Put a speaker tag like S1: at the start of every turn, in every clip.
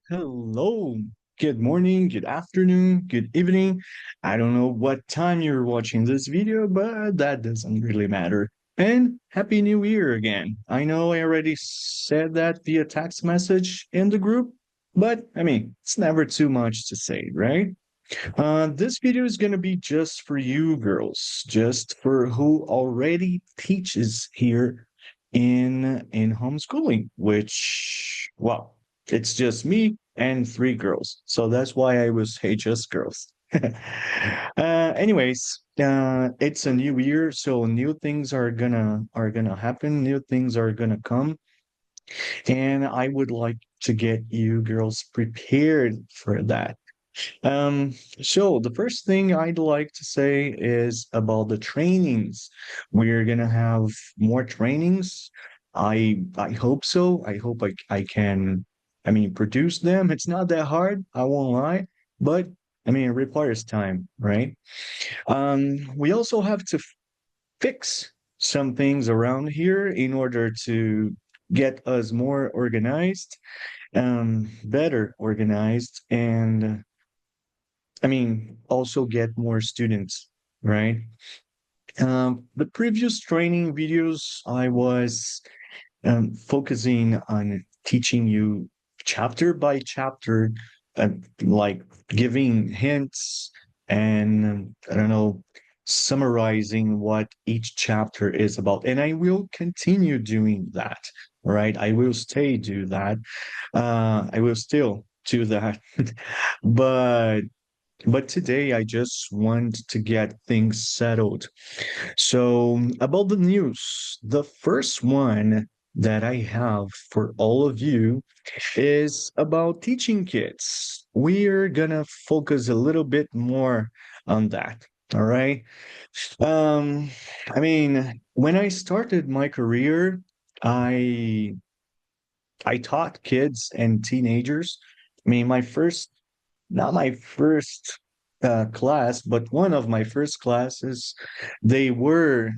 S1: Hello. Good morning, good afternoon, good evening. I don't know what time you're watching this video, but that doesn't really matter. And Happy New Year again. I know I already said that via text message in the group, but I mean, it's never too much to say, right? This video is going to be just for you girls, just for who already teaches here in homeschooling, which, well, it's just me and three girls. So that's why I will say just girls. It's a new year, so new things are gonna happen, new things are gonna come, and I would like to get you girls prepared for that. Um, so the first thing I'd like to say is about the trainings. We're gonna have more trainings. I hope so. I hope I can, I mean, produce them. It's not that hard, I won't lie, but I mean, it requires time, right? We also have to fix some things around here in order to get us more organized, better organized, and I mean, also get more students, right? The previous training videos, I was focusing on teaching you chapter by chapter, like giving hints and I don't know, summarizing what each chapter is about. And I will continue doing that, right? I will stay do that. I will still do that. But today I just want to get things settled. So, about the news, the first one that I have for all of you is about teaching kids. We're gonna focus a little bit more on that. All right. Um, I mean, when I started my career, I I taught kids and teenagers. I mean, not my first class, but one of my first classes, they were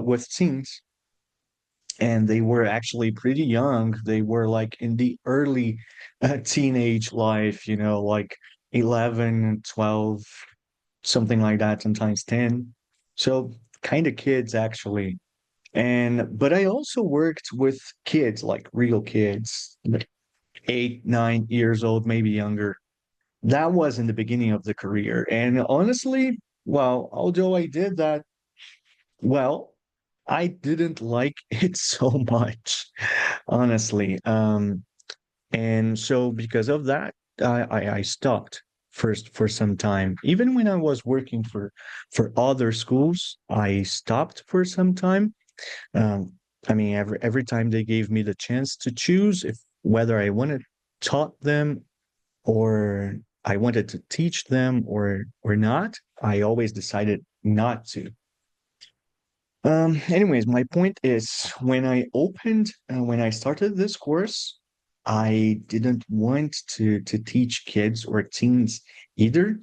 S1: with teens, and they were actually pretty young. They were like in the early teenage life, like 11, 12, something like that, sometimes 10. So kind of kids actually. But I also worked with kids, like real kids, like 8, 9 years old, maybe younger. That was in the beginning of the career. And honestly, well, although I did that, well, I didn't like it so much, honestly. And so because of that, I stopped first for some time. Even when I was working for other schools, I stopped for some time. Um, I mean, every time they gave me the chance to choose if whether I wanted taught them or I wanted to teach them or not, I always decided not to. Anyways, my point is when I started this course, I didn't want to teach kids or teens either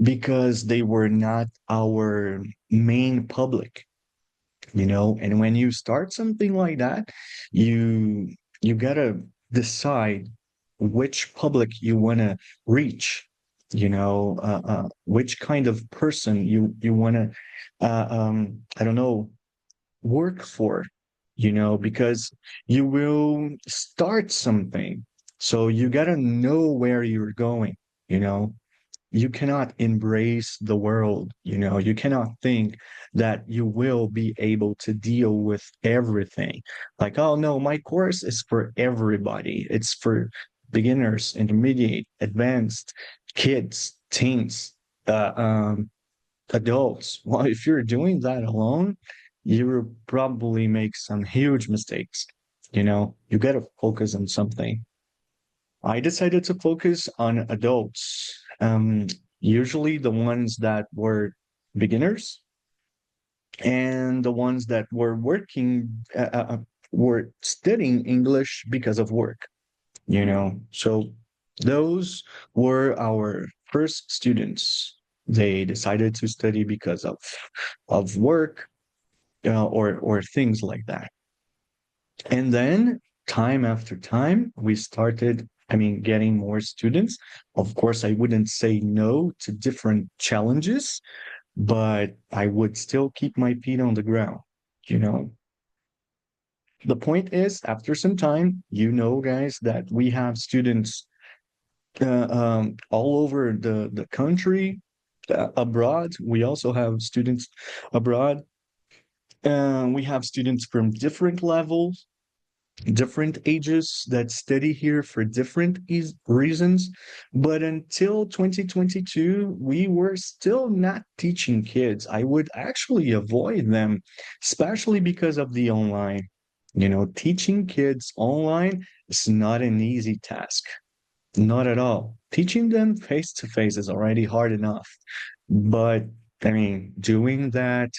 S1: because they were not our main public, And when you start something like that, you gotta decide which public you want to reach, which kind of person you want to, I don't know, work for, because you will start something. So you got to know where you're going, you know. You cannot embrace the world, you cannot think that you will be able to deal with everything. Like, oh no, my course is for everybody. It's for beginners, intermediate, advanced, kids, teens, uh, um, adults. Well, if you're doing that alone, you will probably make some huge mistakes. You got to focus on something. I decided to focus on adults, usually the ones that were beginners and the ones that were were studying English because of work. So those were our first students. They decided to study because of work, or things like that. And then time after time, we started I mean, getting more students. Of course, I wouldn't say no to different challenges, but I would still keep my feet on the ground. You know, the point is, after some time, guys, that we have students all over the country, abroad. We also have students abroad. We have students from different levels, different ages that study here for different reasons. But until 2022, we were still not teaching kids. I would actually avoid them, especially because of the online. Teaching kids online is not an easy task. Not at all. Teaching them face to face is already hard enough. But I mean, doing that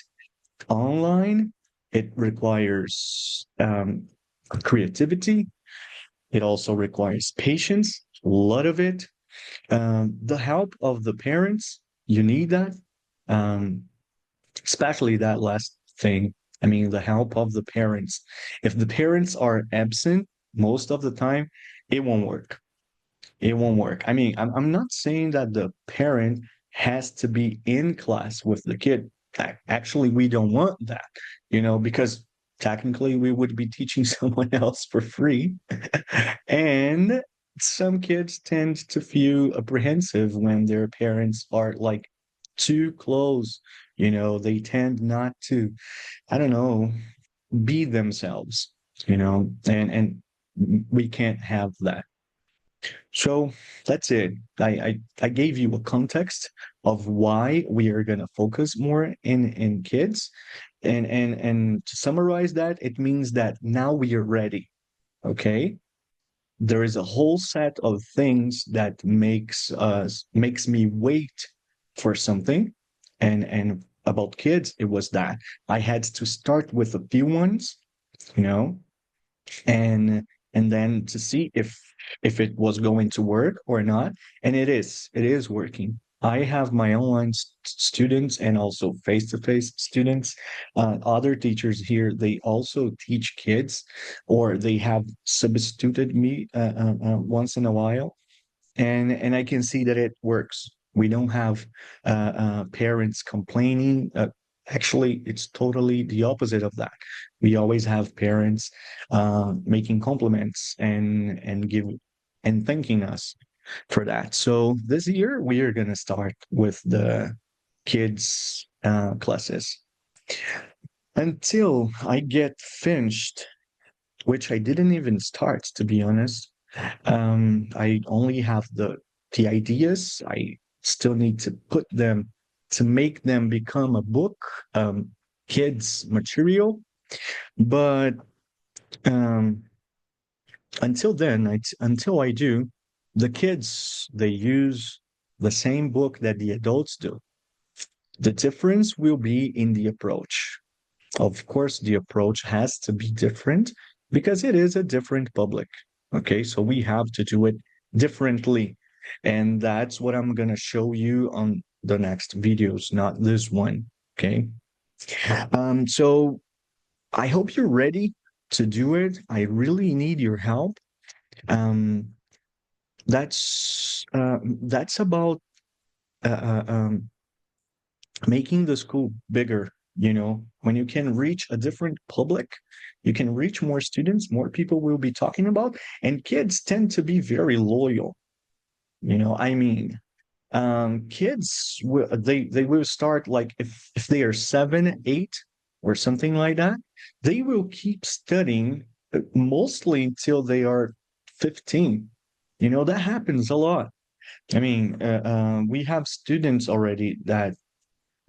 S1: online, it requires creativity. It also requires patience, a lot of it. The help of the parents, you need that, um, especially that last thing. I mean, the help of the parents. If the parents are absent most of the time, it won't work. It won't work. I mean, I'm not saying that the parent has to be in class with the kid. Actually, we don't want that, because technically we would be teaching someone else for free. And some kids tend to feel apprehensive when their parents are like too close. They tend not to, I don't know, be themselves, and we can't have that. So that's it. I gave you a context of why we are going to focus more in kids, and to summarize that, it means that now we are ready. Okay, there is a whole set of things that makes me wait for something, and about kids, it was that I had to start with a few ones, you know, and then to see if it was going to work or not, and it is working. I have my online students and also face-to-face students. Other teachers here, they also teach kids, or they have substituted me once in a while, and I can see that it works. We don't have parents complaining. Actually, it's totally the opposite of that. We always have parents making compliments and thanking us for that. So this year we are going to start with the kids classes until I get finished, which I didn't even start, to be honest. I only have the ideas. I still need to put them to make them become a book, kids material. But um, until then, until I do, the kids, they use the same book that the adults do. The difference will be in the approach. Of course, the approach has to be different because it is a different public. Okay, so we have to do it differently. And that's what I'm going to show you on the next videos, not this one. Okay. So I hope you're ready to do it. I really need your help. Um, that's about uh, uh, um, making the school bigger. When you can reach a different public, you can reach more students, more people will be talking about, and kids tend to be very loyal. I mean, kids they will start, like, if they are 7, 8 or something like that, they will keep studying mostly until they are 15. That happens a lot. I mean, we have students already uh,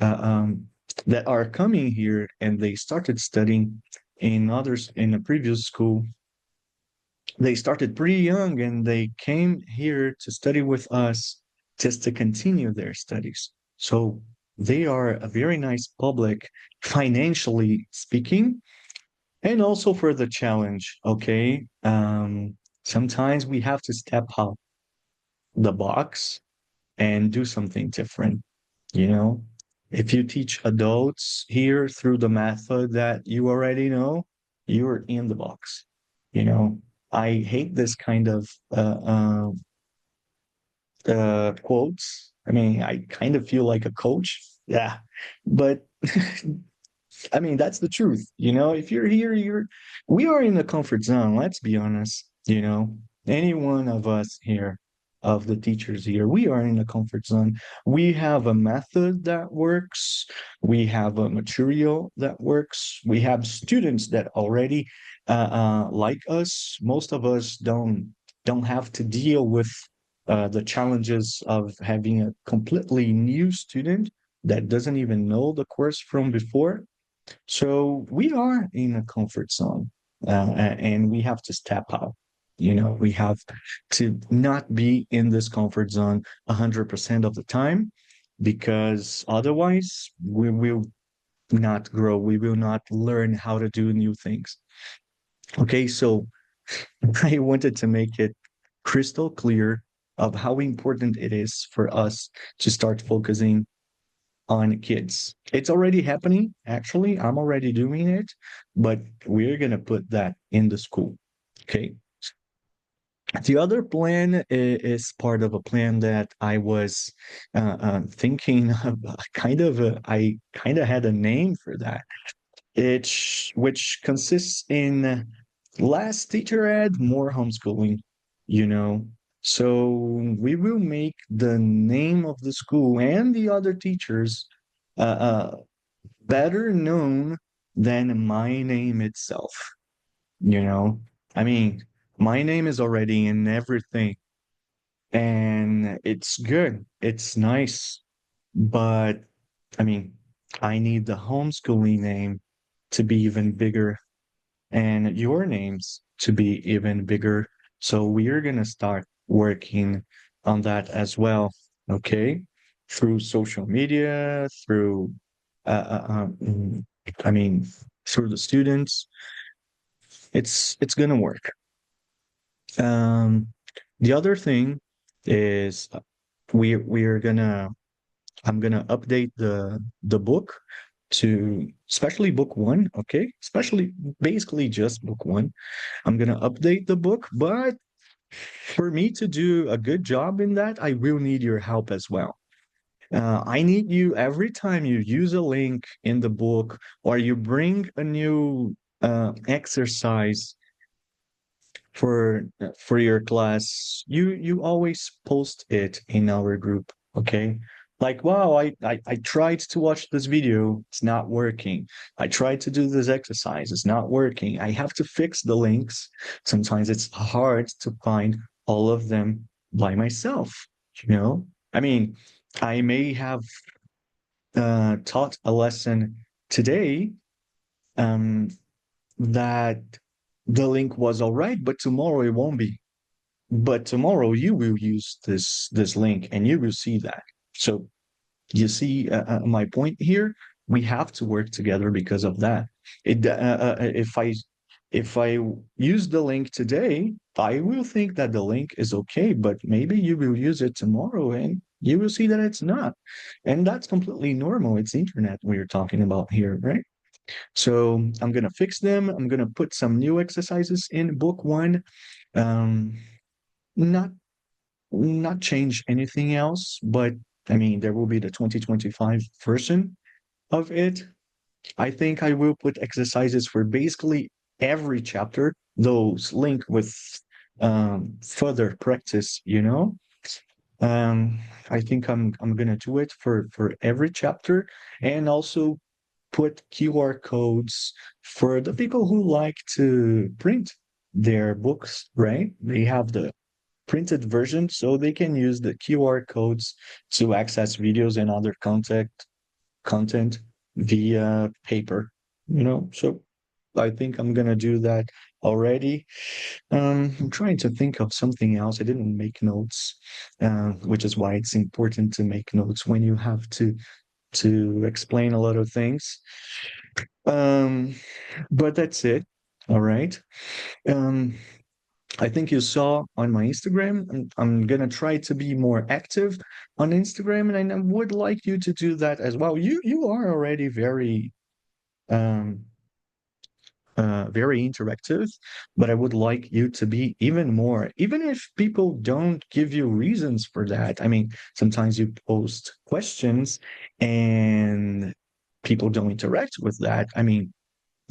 S1: um, that are coming here, and they started studying in a previous school. They started pretty young, and they came here to study with us just to continue their studies. So they are a very nice public, financially speaking, and also for the challenge. Okay. Sometimes we have to step out the box and do something different. You know, if you teach adults here through the method that you already know, you're in the box. You know, I hate this kind of quotes. I mean, I kind of feel like a coach. Yeah. But I mean, that's the truth. If you're here, we are in the comfort zone. Let's be honest. Any one of us here, of the teachers here, we are in the comfort zone. We have a method that works. We have a material that works. We have students that already like us. Most of us don't have to deal with the challenges of having a completely new student that doesn't even know the course from before. So we are in a comfort zone, and we have to step out. We have to not be in this comfort zone 100% of the time, because otherwise we will not grow. We will not learn how to do new things. Okay, so I wanted to make it crystal clear of how important it is for us to start focusing on kids. It's already happening, actually. I'm already doing it, but we're going to put that in the school. Okay. The other plan is part of a plan that I was thinking of. I kind of had a name for that. Which consists in less teacher ed, more homeschooling, you know. So we will make the name of the school and the other teachers uh, better known than my name itself, you know? I mean, my name is already in everything and it's good, it's nice, but I mean, I need the homeschooling name to be even bigger and your names to be even bigger. So we are going to start working on that as well. Okay. Through social media, through, uh, uh, um, mm, I mean, through the students, it's going to work. Um, the other thing is we're gonna I'm gonna update the book to especially book one, okay? Especially basically just book one. I'm gonna update the book, but for me to do a good job in that, I will need your help as well. I need you every time you use a link in the book or you bring a new exercise for your class, you always post it in our group, okay? Like, wow, I tried to watch this video, it's not working. I tried to do this exercise, it's not working. I have to fix the links. Sometimes it's hard to find all of them by myself, you know? I mean, I may have taught a lesson today, um, that the link was all right, but tomorrow it won't be. But tomorrow you will use this link and you will see that. So you see my point here. We have to work together because of that. If I use the link today, I will think that the link is okay, but maybe you will use it tomorrow and you will see that it's not. And that's completely normal. It's internet we're talking about here, right? So I'm gonna fix them. I'm gonna put some new exercises in book one. Um, not not change anything else, but I mean there will be the 2025 version of it. I think I will put exercises for basically every chapter, those linked with further practice. Um, I think I'm gonna do it for every chapter and also put QR codes for the people who like to print their books, right? They have the printed version so they can use the QR codes to access videos and other content via paper. So I think I'm gonna do that already. I'm trying to think of something else. I didn't make notes, which is why it's important to make notes when you have to explain a lot of things. Um, but that's it. All right. Um, I think you saw on my Instagram. I'm gonna try to be more active on Instagram, and I would like you to do that as well. You are already very um very interactive, but I would like you to be even more, even if people don't give you reasons for that. I mean, sometimes you post questions and people don't interact with that. I mean,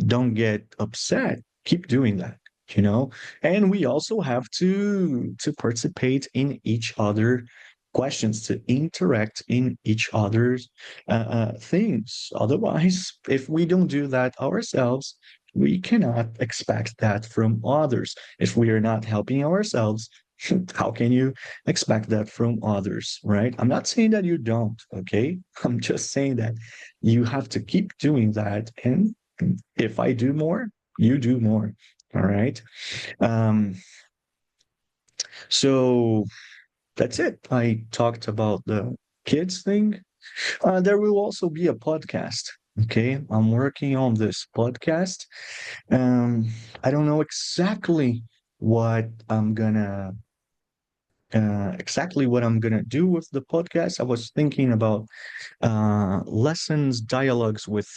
S1: don't get upset. Keep doing that, you know? And we also have to participate in each other questions, to interact in each other's things. Otherwise, if we don't do that ourselves, we cannot expect that from others. If we are not helping ourselves, how can you expect that from others, right? I'm not saying that you don't, okay? I'm just saying that you have to keep doing that. And if I do more, you do more. All right. Um, so that's it. I talked about the kids thing. There will also be a podcast. Okay. I'm working on this podcast. Um, I don't know what I'm gonna exactly what I'm gonna do with the podcast. I was thinking about lessons, dialogues with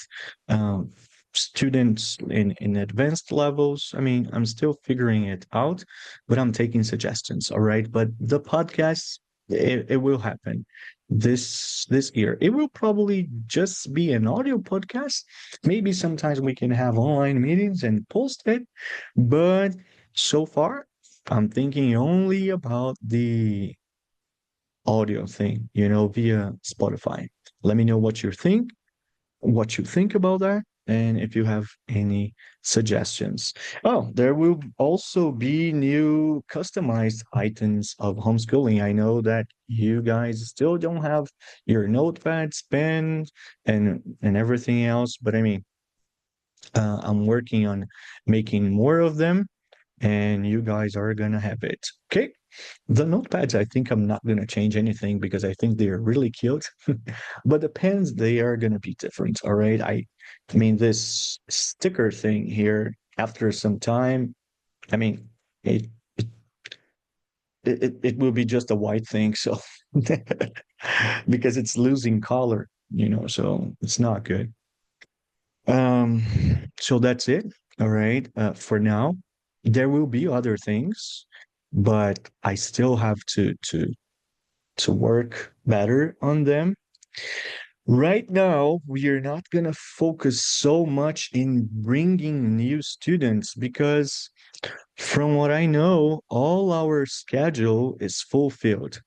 S1: um, students in advanced levels. I mean, I'm still figuring it out, but I'm taking suggestions. All right, but the podcast it will happen this year. It will probably just be an audio podcast. Maybe sometimes we can have online meetings and post it, but so far. I'm thinking only about the audio thing, via Spotify. Let me know what you think about that, and if you have any suggestions. Oh, there will also be new customized items of homeschooling. I know that you guys still don't have your notepads, pen, and everything else, but I mean, I'm working on making more of them, and you guys are gonna have it. Okay. The notepads, I think I'm not gonna change anything because I think they're really cute. But the pens, they are gonna be different. All right. I mean, this sticker thing here, after some time, I mean, it it it will be just a white thing. So because it's losing color, so it's not good. Um, so that's it. All right. For now, there will be other things, but I still have to work better on them. Right now, we are not going to focus so much in bringing new students because from what I know, all our schedule is fulfilled.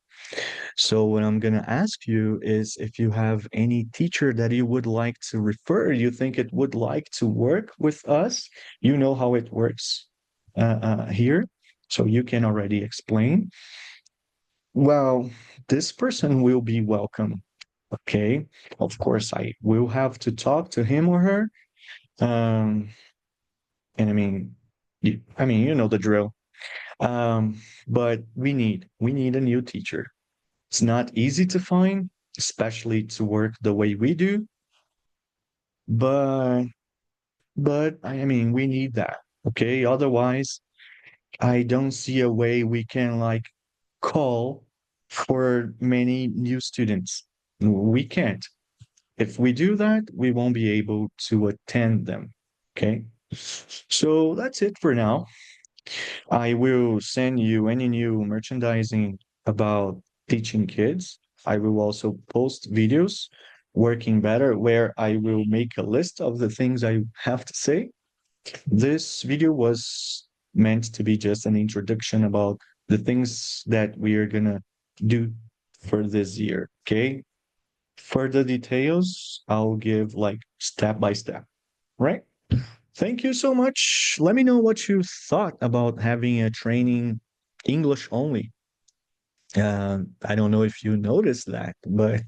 S1: So what I'm going to ask you is if you have any teacher that you would like to refer, you think it would like to work with us, you know how it works here, so you can already explain. Well, this person will be welcome. Okay. Of course, I will have to talk to him or her. Um, and I mean, you know the drill. But we need a new teacher. It's not easy to find, especially to work the way we do, but I mean we need that. Okay. Otherwise, I don't see a way we can like call for many new students. We can't. If we do that, we won't be able to attend them. Okay. So that's it for now. I will send you any new merchandising about teaching kids. I will also post videos working better where I will make a list of the things I have to say. This video was meant to be just an introduction about the things that we are gonna do for this year. Okay. For the details, I'll give like step by step, right? Thank you so much. Let me know what you thought about having a training English only. I don't know if you noticed that, but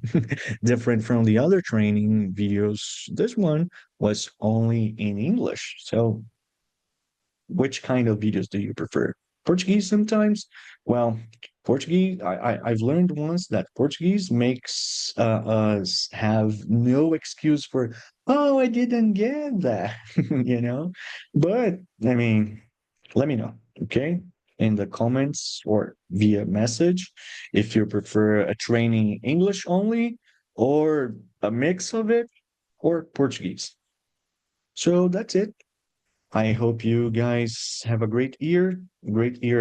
S1: different from the other training videos, this one was only in English. So, which kind of videos do you prefer? Portuguese sometimes? Well, Portuguese, I've learned once that Portuguese makes us have no excuse for, oh, I didn't get that, you know? But I mean, let me know, okay? In the comments or via message, if you prefer a training English only or a mix of it or Portuguese. So that's it. I hope you guys have a great year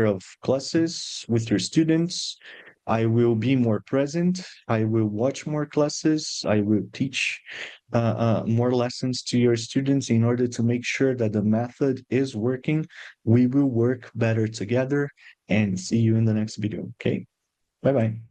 S1: of classes with your students. I will be more present. I will watch more classes. I will teach more lessons to your students in order to make sure that the method is working. We will work better together and see you in the next video. Okay. Bye bye.